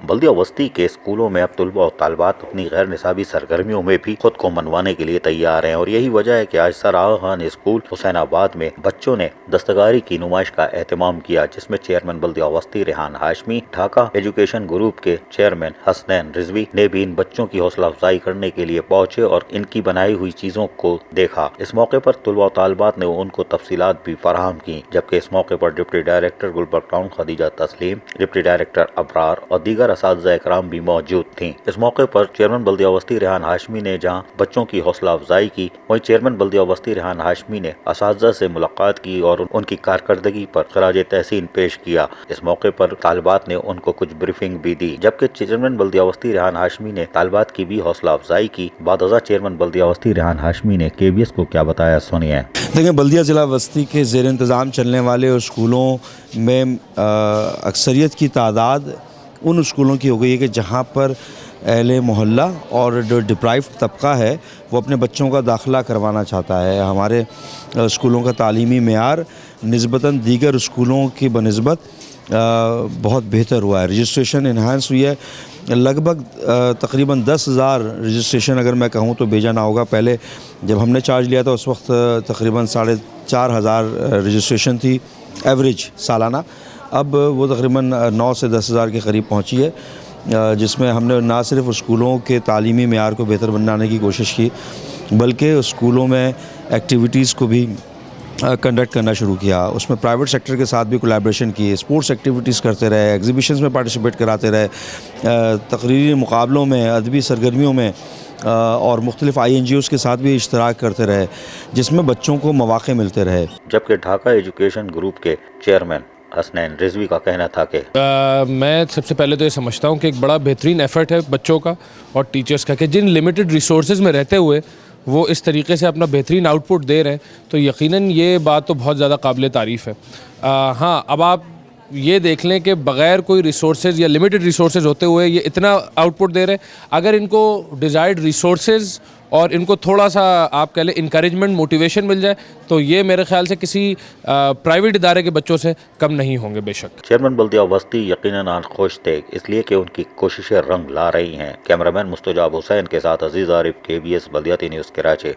بلدیہ وسطی کے اسکولوں میں اب طلباء اور طالبات اپنی غیر نصابی سرگرمیوں میں بھی خود کو منوانے کے لیے تیار ہیں، اور یہی وجہ ہے کہ آج سر آغا خان اسکول حسین آباد میں بچوں نے دستکاری کی نمائش کا اہتمام کیا، جس میں چیئرمین بلدیہ وسطی ریحان ہاشمی، ڈھاکہ ایجوکیشن گروپ کے چیئرمین حسنین رضوی نے بھی ان بچوں کی حوصلہ افزائی کرنے کے لیے پہنچے اور ان کی بنائی ہوئی چیزوں کو دیکھا۔ اس موقع پر طلباء و طالبات نے ان کو تفصیلات بھی فراہم کی، جبکہ اس موقع پر deputy director Gulberg town Khadija Tasleem, deputy director ابرار اور دیگر اساتذہ اکرام بھی موجود تھیں۔ اس موقع پر چیئرمین بلدیہ وسطی ریحان ہاشمی نے جہاں بچوں کی حوصلہ افزائی کی، وہیں چیئرمین بلدیہ وسطی ریحان ہاشمی نے اساتذہ سے ملاقات کی اور ان کی کارکردگی پر خراج تحسین پیش کیا۔ اس موقع پر طالبات نے ان کو کچھ بریفنگ بھی دی، جبکہ چیئرمین بلدیہ وسطی ریحان ہاشمی نے طالبات کی بھی حوصلہ افزائی کی۔ بعد ازاں چیئرمین بلدیہ وسطی ریحان ہاشمی نے KBS کو کیا بتایا، سنیے۔ دیکھیں، بلدیہ ضلع وسطی کے زیر انتظام چلنے والے اسکولوں میں اکثریت کی تعداد ان اسکولوں کی ہو گئی ہے کہ جہاں پر اہل محلہ اور جو ڈپرائیوڈ طبقہ ہے وہ اپنے بچوں کا داخلہ کروانا چاہتا ہے۔ ہمارے اسکولوں کا تعلیمی معیار نسبتاً دیگر اسکولوں کی بنسبت بہت بہتر ہوا ہے۔ رجسٹریشن انہانس ہوئی ہے، لگ بھگ تقریباً 10,000 رجسٹریشن اگر میں کہوں تو بھیجا نہ ہوگا۔ پہلے جب ہم نے چارج لیا تھا اس وقت تقریباً 4,500 رجسٹریشن تھی ایوریج سالانہ، اب وہ تقریباً 9 سے 10,000 کے قریب پہنچی ہے، جس میں ہم نے نہ صرف اسکولوں کے تعلیمی معیار کو بہتر بنانے کی کوشش کی بلکہ اسکولوں میں ایکٹیویٹیز کو بھی کنڈکٹ کرنا شروع کیا۔ اس میں پرائیویٹ سیکٹر کے ساتھ بھی کولیبریشن کی، اسپورٹس ایکٹیویٹیز کرتے رہے، ایگزیبیشنز میں پارٹیسپیٹ کراتے رہے، تقریری مقابلوں میں، ادبی سرگرمیوں میں اور مختلف INGOs کے ساتھ بھی اشتراک کرتے رہے، جس میں بچوں کو مواقع ملتے رہے۔ جبکہ ڈھاکہ ایجوکیشن گروپ کے چیئرمین حسنین رضوی کا کہنا تھا کہ میں سب سے پہلے تو یہ سمجھتا ہوں کہ ایک بڑا بہترین ایفرٹ ہے بچوں کا اور ٹیچرز کا کہ جن لمیٹڈ ریسورسز میں رہتے ہوئے وہ اس طریقے سے اپنا بہترین آؤٹ پٹ دے رہے ہیں، تو یقیناً یہ بات تو بہت زیادہ قابل تعریف ہے۔ ہاں، اب آپ یہ دیکھ لیں کہ بغیر کوئی ریسورسز یا لمیٹڈ ریسورسز ہوتے ہوئے یہ اتنا آؤٹ پٹ دے رہے ہیں، اگر ان کو ڈیزائرڈ ریسورسز اور ان کو تھوڑا سا آپ کہہ لیں انکریجمنٹ، موٹیویشن مل جائے تو یہ میرے خیال سے کسی پرائیویٹ ادارے کے بچوں سے کم نہیں ہوں گے بے شک۔ چیئرمین بلدیہ وسطی یقیناً خوش تھے، اس لیے کہ ان کی کوششیں رنگ لا رہی ہیں۔ کیمرہ مین مستجاب حسین کے ساتھ عزیز عارف، KBS بلدیاتی نیوز کراچی۔